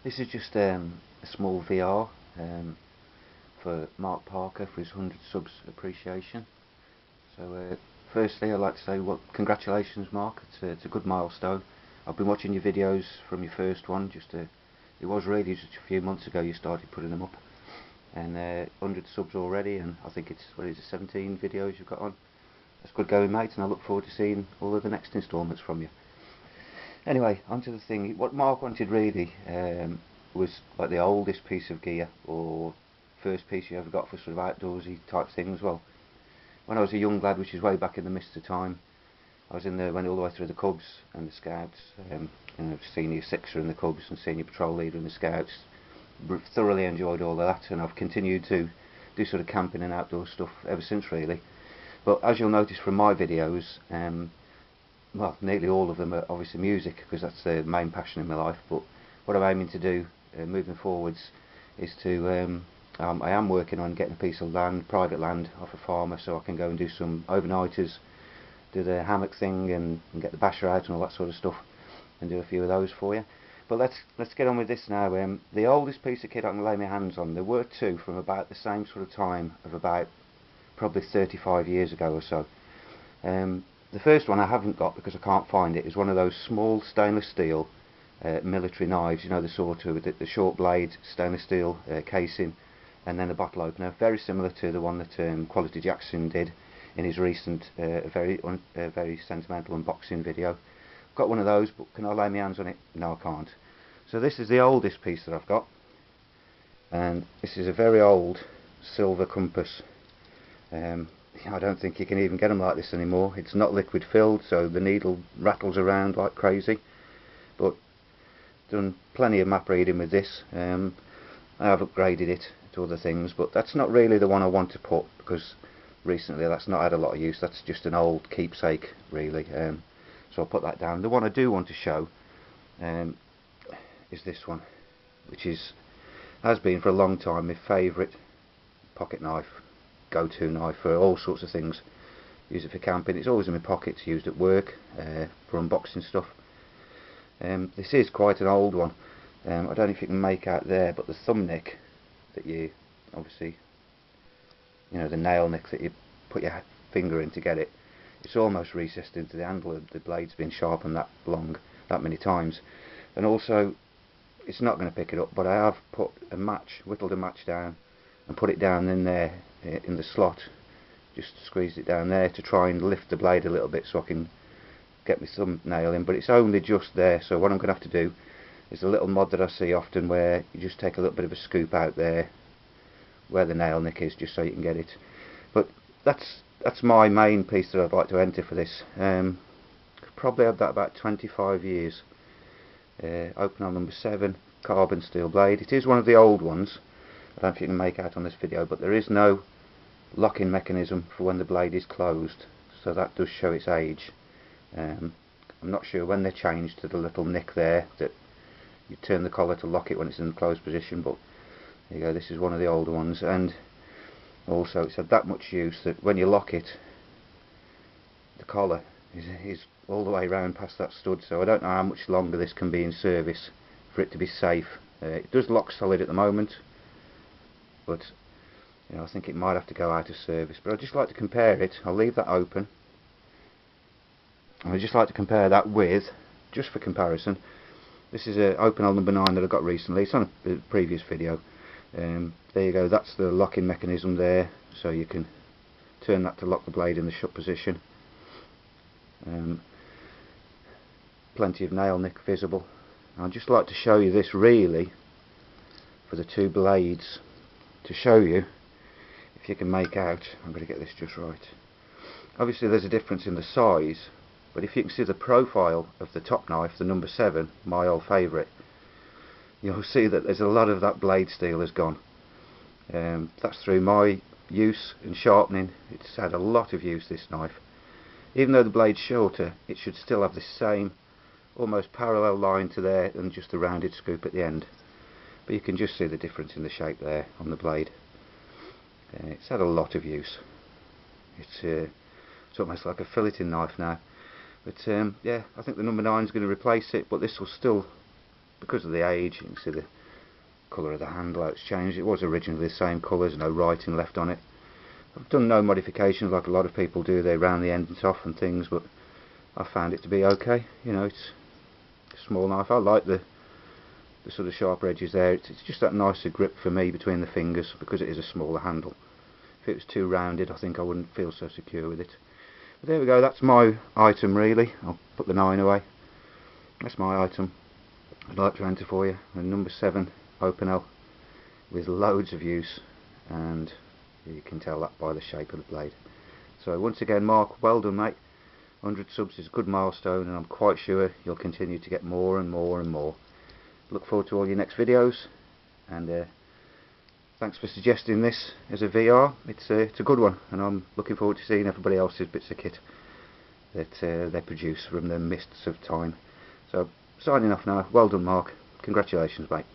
This is just a small VR for Mark Parker for his 100 subs appreciation. So firstly I'd like to say, well, congratulations Mark, it's a good milestone. I've been watching your videos from your first one, it was really just a few months ago you started putting them up, and 100 subs already, and I think it's, what is it, 17 videos you've got on. That's good going, mate, and I look forward to seeing all of the next instalments from you. Anyway, onto the thing. What Mark wanted really was like the oldest piece of gear, or first piece you ever got for sort of outdoorsy type things. Well, when I was a young lad, which is way back in the mist of time, I was in there, went all the way through the Cubs and the Scouts, senior sixer in the Cubs and senior patrol leader in the Scouts. Thoroughly enjoyed all of that, and I've continued to do sort of camping and outdoor stuff ever since really. But as you'll notice from my videos, well, nearly all of them are obviously music, because that's the main passion in my life. But what I'm aiming to do moving forwards is to I am working on getting a piece of land, private land, off a farmer, so I can go and do some overnighters, do the hammock thing, and get the basher out and all that sort of stuff, and do a few of those for you. But let's get on with this now. The oldest piece of kit I can lay my hands on, there were two from about the same sort of time, of about probably 35 years ago or so. The first one I haven't got because I can't find it, is one of those small stainless steel military knives, you know, the sort of the short blade stainless steel casing, and then a bottle opener, very similar to the one that Quality Jackson did in his recent very sentimental unboxing video. Got one of those, but can I lay my hands on it? No, I can't. So this is the oldest piece that I've got, and this is a very old silver compass. I don't think you can even get them like this anymore. It's not liquid filled, so the needle rattles around like crazy. But done plenty of map reading with this. I have upgraded it to other things, but that's not really the one I want to put, because recently that's not had a lot of use. That's just an old keepsake really. So I'll put that down. The one I do want to show is this one, which has been for a long time my favourite pocket knife, go-to knife for all sorts of things. Use it for camping, it's always in my pockets, used at work, for unboxing stuff. This is quite an old one. I don't know if you can make out there, but the thumb nick that you, obviously, you know, the nail nick that you put your finger in to get it, it's almost recessed into the handle. The blade's been sharpened that long, that many times. And also, it's not going to pick it up, but I have put a match, whittled a match down and put it down in there in the slot, just squeezed it down there to try and lift the blade a little bit so I can get my thumbnail in, but it's only just there. So what I'm going to have to do is a little mod that I see often, where you just take a little bit of a scoop out there where the nail nick is, just so you can get it. But that's my main piece that I'd like to enter for this. Probably had that about 25 years. Opinel No.7 carbon steel blade. It is one of the old ones. I don't know if you can make out on this video, but there is no locking mechanism for when the blade is closed, so that does show its age. I'm not sure when they changed to the little nick there that you turn the collar to lock it when it's in the closed position, but there you go, this is one of the older ones. And also it's had that much use that when you lock it, the collar is all the way around past that stud, so I don't know how much longer this can be in service for it to be safe. It does lock solid at the moment, but you know, I think it might have to go out of service. But I'd just like to compare it. I'll leave that open, and I'd just like to compare that with, just for comparison, this is a Opinel No.9 that I got recently. It's on a previous video. There you go, that's the locking mechanism there, so you can turn that to lock the blade in the shut position. Plenty of nail nick visible. I'd just like to show you this really for the two blades, to show you, if you can make out, I'm going to get this just right. Obviously there's a difference in the size, but if you can see the profile of the top knife, the No.7, my old favourite, you'll see that there's a lot of that blade steel has gone. That's through my use and sharpening. It's had a lot of use, this knife. Even though the blade's shorter, it should still have the same almost parallel line to there, and just a rounded scoop at the end. But you can just see the difference in the shape there on the blade. It's had a lot of use. It's almost like a filleting knife now. But yeah, I think the No.9 is going to replace it, but this will still because of the age, you can see the colour of the handle, how it's changed. It was originally the same colours, no writing left on it. I've done no modifications like a lot of people do. They round the ends off and things, but I found it to be okay. You know, it's a small knife. I like the sort of sharper edges there. It's just that nicer grip for me between the fingers because it is a smaller handle. If it was too rounded, I think I wouldn't feel so secure with it. But there we go, that's my item really. I'll put the 9 away. That's my item I'd like to enter for you. A number 7 Opinel with loads of use, and you can tell that by the shape of the blade. So once again, Mark, well done mate. 100 subs is a good milestone, and I'm quite sure you'll continue to get more and more and more. Look forward to all your next videos, and thanks for suggesting this as a VR. It's a good one, and I'm looking forward to seeing everybody else's bits of kit that they produce from the mists of time. So signing off now. Well done Mark, congratulations mate.